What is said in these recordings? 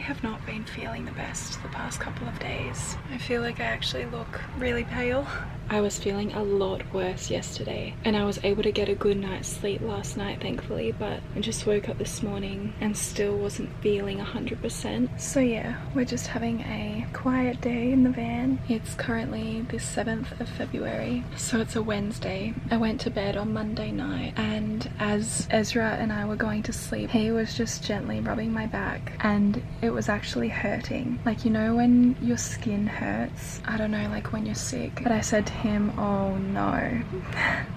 have not been feeling the best the past couple of days. I feel like I actually look really pale. I was feeling a lot worse yesterday and I was able to get a good night's sleep last night thankfully, but I just woke up this morning and still wasn't feeling 100%. So yeah, we're just having a quiet day in the van. It's currently the 7th of February, so it's a Wednesday. I went to bed on Monday night, and as Ezra and I were going to sleep, he was just gently rubbing my back and it was actually hurting. Like, you know when your skin hurts? I don't know, like when you're sick. But I said to him, oh no.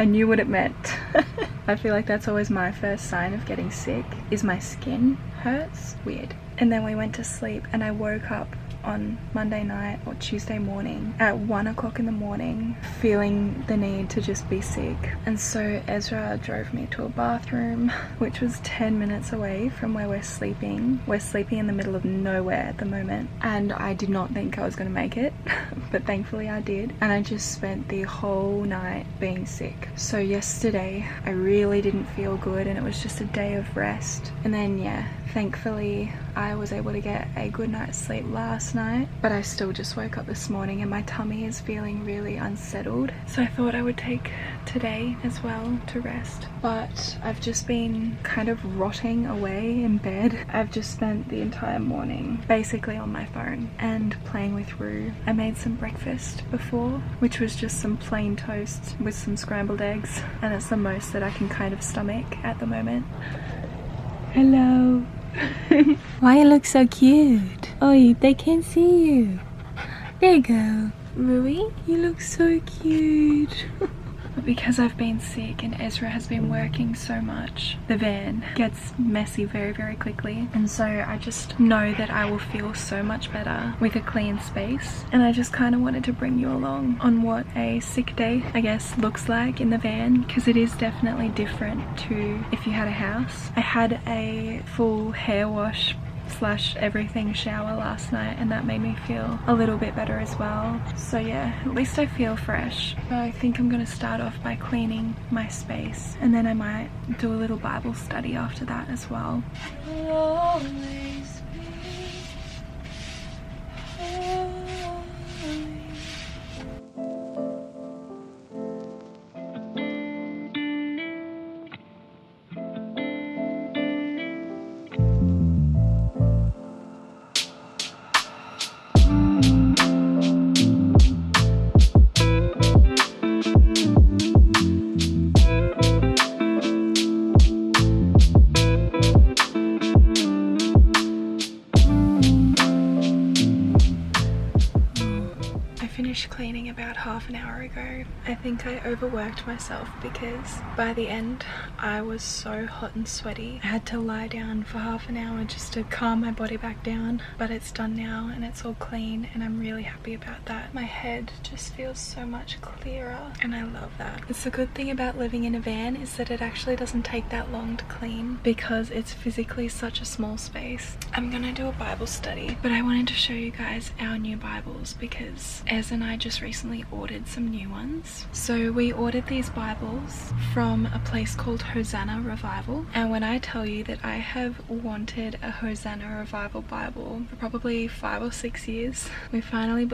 I knew what it meant. I feel like that's always my first sign of getting sick, is my skin hurts. Weird. And then we went to sleep and I woke up on Monday night or Tuesday morning at 1 o'clock in the morning feeling the need to just be sick. And so Ezra drove me to a bathroom which was 10 minutes away from where we're sleeping. We're sleeping in the middle of nowhere at the moment and I did not think I was going to make it but thankfully I did, and I just spent the whole night being sick. So yesterday I really didn't feel good and it was just a day of rest, and then yeah, thankfully I was able to get a good night's sleep last night, but I still just woke up this morning and my tummy is feeling really unsettled. So I thought I would take today as well to rest, but I've just been kind of rotting away in bed. I've just spent the entire morning basically on my phone and playing with Rue. I made some breakfast before, which was just some plain toast with some scrambled eggs, and it's the most that I can kind of stomach at the moment. Hello. Why you look so cute? Oh, they can't see you. There you go. Rui, you look so cute. But because I've been sick and Ezra has been working so much, the van gets messy very, very quickly. And so I just know that I will feel so much better with a clean space. And I just kind of wanted to bring you along on what a sick day, I guess, looks like in the van, because it is definitely different to if you had a house. I had a full hair wash / everything shower last night and that made me feel a little bit better as well. So yeah, at least I feel fresh. I think I'm going to start off by cleaning my space and then I might do a little Bible study after that as well. I'll always be holy. Cleaning about half an hour ago. I think I overworked myself because by the end I was so hot and sweaty. I had to lie down for half an hour just to calm my body back down, but it's done now and it's all clean and I'm really happy about that. My head just feels so much clearer and I love that. It's a good thing about living in a van is that it actually doesn't take that long to clean because it's physically such a small space. I'm gonna do a Bible study, but I wanted to show you guys our new Bibles because Ez and I just recently ordered some new ones. So we ordered these Bibles from a place called Hosanna Revival, and when I tell you that I have wanted a Hosanna Revival Bible for probably 5 or 6 years, we finally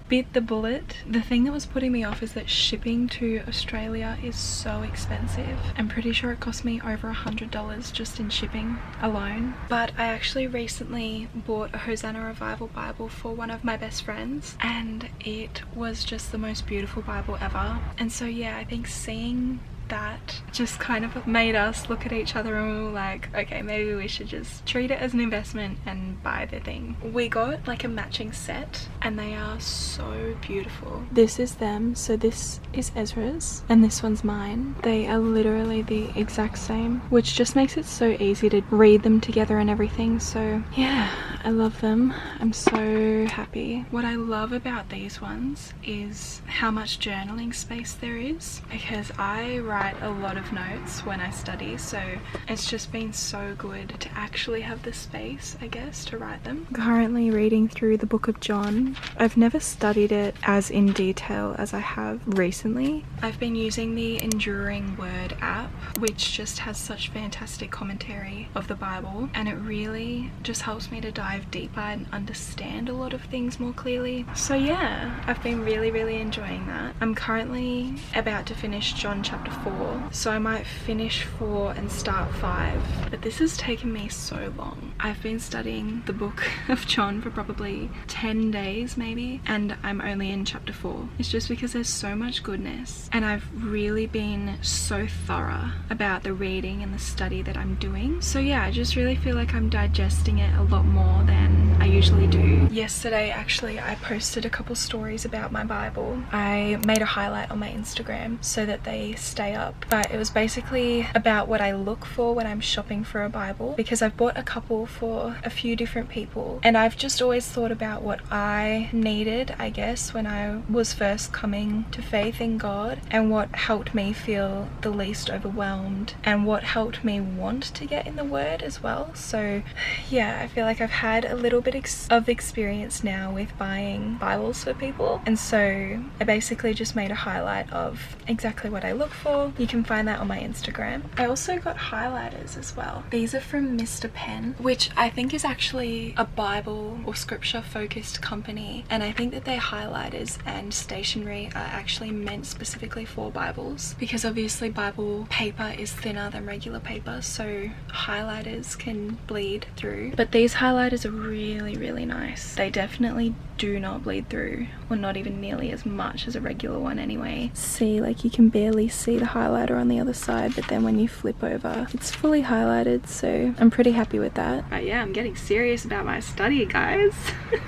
bit the bullet. The thing that was putting me off is that shipping to Australia is so expensive. I'm pretty sure it cost me over $100 just in shipping alone. But I actually recently bought a Hosanna Revival Bible for one of my best friends and it was just the most beautiful Bible ever. And so yeah, I think seeing that just kind of made us look at each other and we were like, okay, maybe we should just treat it as an investment and buy the thing. We got like a matching set and they are so beautiful. This is them, so this is Ezra's and this one's mine. They are literally the exact same, which just makes it so easy to read them together and everything. So yeah, I love them. I'm so happy. What I love about these ones is how much journaling space there is, because I write write a lot of notes when I study, so it's just been so good to actually have the space, I guess, to write them. Currently reading through the book of John. I've never studied it as in detail as I have recently. I've been using the Enduring Word app, which just has such fantastic commentary of the Bible, and it really just helps me to dive deeper and understand a lot of things more clearly. So yeah, I've been really enjoying that. I'm currently about to finish John chapter 4, so I might finish 4 and start 5, but this has taken me so long. I've been studying the book of John for probably 10 days maybe, and I'm only in chapter 4. It's just because there's so much goodness, and I've really been so thorough about the reading and the study that I'm doing. So yeah, I just really feel like I'm digesting it a lot more than I usually do. Yesterday actually I posted a couple stories about my Bible. I made a highlight on my Instagram so that they stay up, but it was basically about what I look for when I'm shopping for a Bible, because I've bought a couple for a few different people, and I've just always thought about what I needed, I guess, when I was first coming to faith in God, and what helped me feel the least overwhelmed, and what helped me want to get in the Word as well. So yeah, I feel like I've had a little bit of experience now with buying Bibles for people, and so I basically just made a highlight of exactly what I look for. You can find that on my Instagram. I also got highlighters as well. These are from Mr. Pen, which I think is actually a Bible or scripture focused company, and I think that their highlighters and stationery are actually meant specifically for Bibles, because obviously Bible paper is thinner than regular paper, so highlighters can bleed through, but these highlighters are really nice. They definitely do not bleed through, or not even nearly as much as a regular one anyway. See, like you can barely see the highlighter on the other side, but then when you flip over it's fully highlighted, so I'm pretty happy with that. But yeah, I'm getting serious about my study, guys.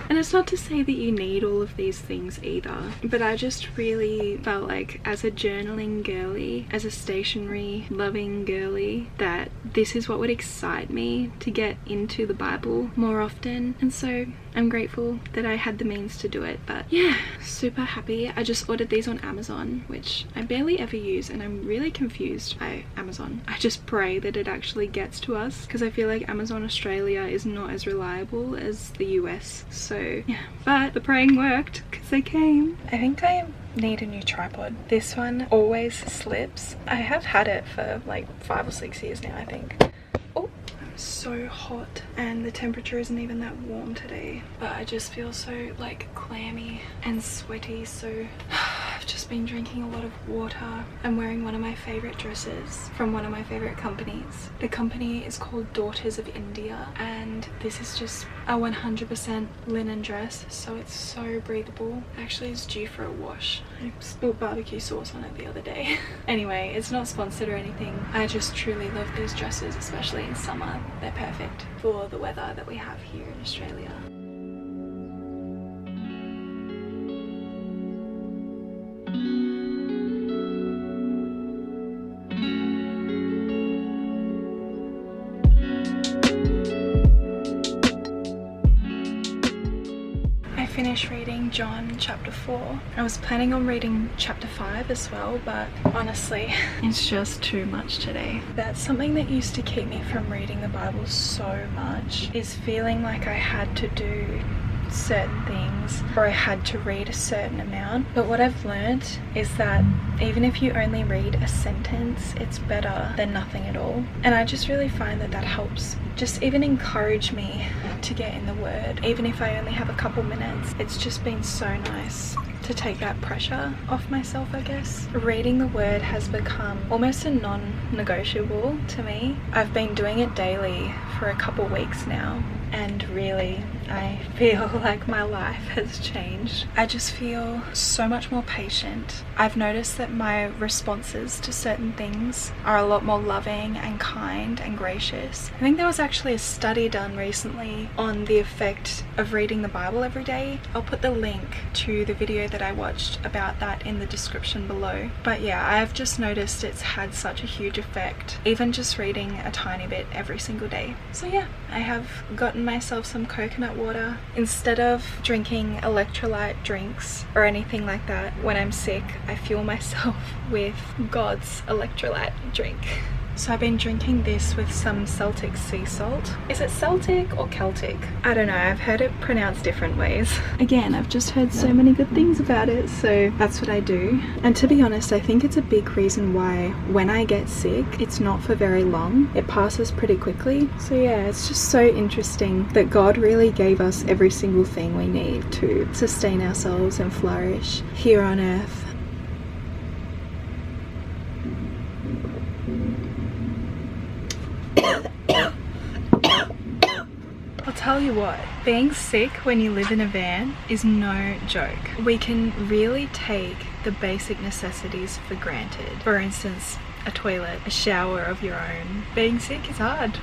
And it's not to say that you need all of these things either, but I just really felt like as a journaling girly, as a stationery loving girly, that this is what would excite me to get into the Bible more often, and so I'm grateful that I had the means to do it. But yeah, super happy. I just ordered these on Amazon, which I barely ever use, and I'm really confused by Amazon. I just pray that it actually gets to us, because I feel like Amazon Australia is not as reliable as the US. So yeah, but the praying worked because they came. I think I need a new tripod. This one always slips. I have had it for like 5 or 6 years now, I think. Oh, I'm so hot, and the temperature isn't even that warm today, but I just feel so like clammy and sweaty, so I've just been drinking a lot of water. I'm wearing one of my favorite dresses from one of my favorite companies. The company is called Daughters of India, and this is just a 100% linen dress, so it's so breathable. Actually, it's due for a wash. I spilled barbecue sauce on it the other day. Anyway, it's not sponsored or anything. I just truly love these dresses, especially in summer. They're perfect for the weather that we have here in Australia. Finished reading John chapter 4. I was planning on reading chapter 5 as well, but honestly it's just too much today. That's something that used to keep me from reading the Bible so much, is feeling like I had to do certain things, or I had to read a certain amount. But what I've learned is that even if you only read a sentence, it's better than nothing at all. And I just really find that that helps just even encourage me to get in the Word, even if I only have a couple minutes. It's just been so nice to take that pressure off myself, I guess. Reading the Word has become almost a non-negotiable to me. I've been doing it daily for a couple weeks now, and really I feel like my life has changed. I just feel so much more patient. I've noticed that my responses to certain things are a lot more loving and kind and gracious. I think there was actually a study done recently on the effect of reading the Bible every day. I'll put the link to the video that I watched about that in the description below. But yeah, I've just noticed it's had such a huge effect, even just reading a tiny bit every single day. So yeah, I have gotten myself some coconut water. Instead of drinking electrolyte drinks or anything like that when I'm sick, I fuel myself with God's electrolyte drink. So I've been drinking this with some Celtic sea salt. Is it Celtic or Celtic? I don't know, I've heard it pronounced different ways. Again, I've just heard so many good things about it, so that's what I do. And to be honest, I think it's a big reason why when I get sick, it's not for very long. It passes pretty quickly. So yeah, it's just so interesting that God really gave us every single thing we need to sustain ourselves and flourish here on earth. I'll tell you what, being sick when you live in a van is no joke. We can really take the basic necessities for granted. For instance, a toilet, a shower of your own. Being sick is hard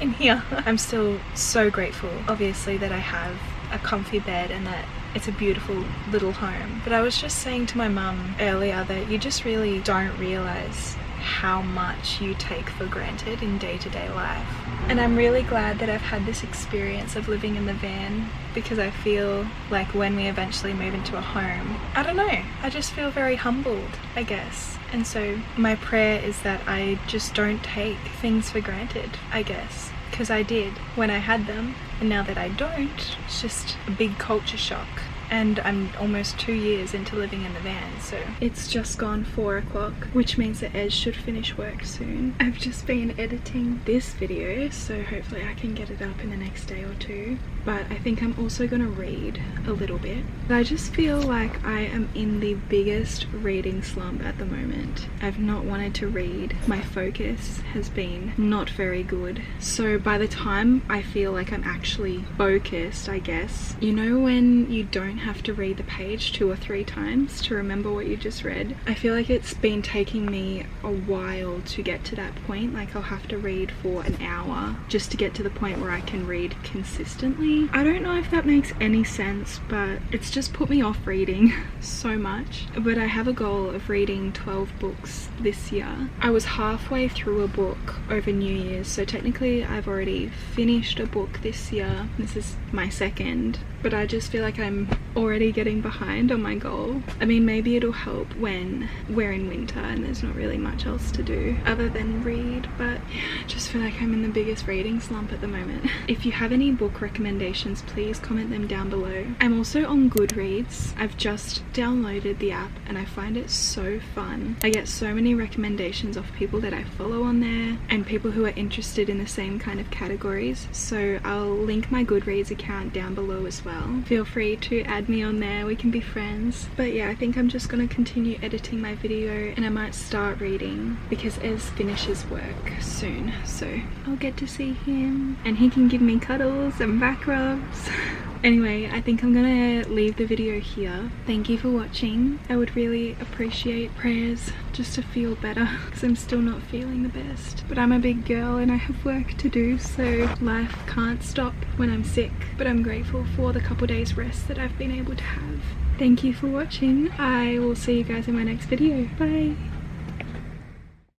in here. I'm still so grateful, obviously, that I have a comfy bed and that it's a beautiful little home. But I was just saying to my mum earlier that you just really don't realize how much you take for granted in day-to-day life. And I'm really glad that I've had this experience of living in the van, because I feel like when we eventually move into a home, I don't know, I just feel very humbled, I guess. And so my prayer is that I just don't take things for granted, I guess, because I did when I had them, and now that I don't, it's just a big culture shock. And I'm almost 2 years into living in the van, so it's just gone 4 o'clock, which means that Ez should finish work soon. I've just been editing this video, so hopefully I can get it up in the next day or two. But I think I'm also gonna read a little bit. But I just feel like I am in the biggest reading slump at the moment. I've not wanted to read. My focus has been not very good. So by the time I feel like I'm actually focused, I guess, you know when you don't have to read the page 2 or 3 times to remember what you just read? I feel like it's been taking me a while to get to that point. Like I'll have to read for an hour just to get to the point where I can read consistently. I don't know if that makes any sense, but it's just put me off reading so much. But I have a goal of reading 12 books this year. I was halfway through a book over New Year's, so technically I've already finished a book this year. This is my second, but I just feel like I'm already getting behind on my goal. I mean, maybe it'll help when we're in winter and there's not really much else to do other than read, but yeah, I just feel like I'm in the biggest reading slump at the moment. If you have any book recommendations, please comment them down below. I'm also on Goodreads. I've just downloaded the app and I find it so fun. I get so many recommendations of people that I follow on there and people who are interested in the same kind of categories, so I'll link my Goodreads account down below as well. Feel free to add me on there, we can be friends. But yeah, I think I'm just gonna continue editing my video and I might start reading because Ez finishes work soon, so I'll get to see him and he can give me cuddles and back rubs. Anyway, I think I'm gonna leave the video here. Thank you for watching. I would really appreciate prayers just to feel better because I'm still not feeling the best. But I'm a big girl and I have work to do, so life can't stop when I'm sick. But I'm grateful for the couple days rest that I've been able to have. Thank you for watching. I will see you guys in my next video. Bye!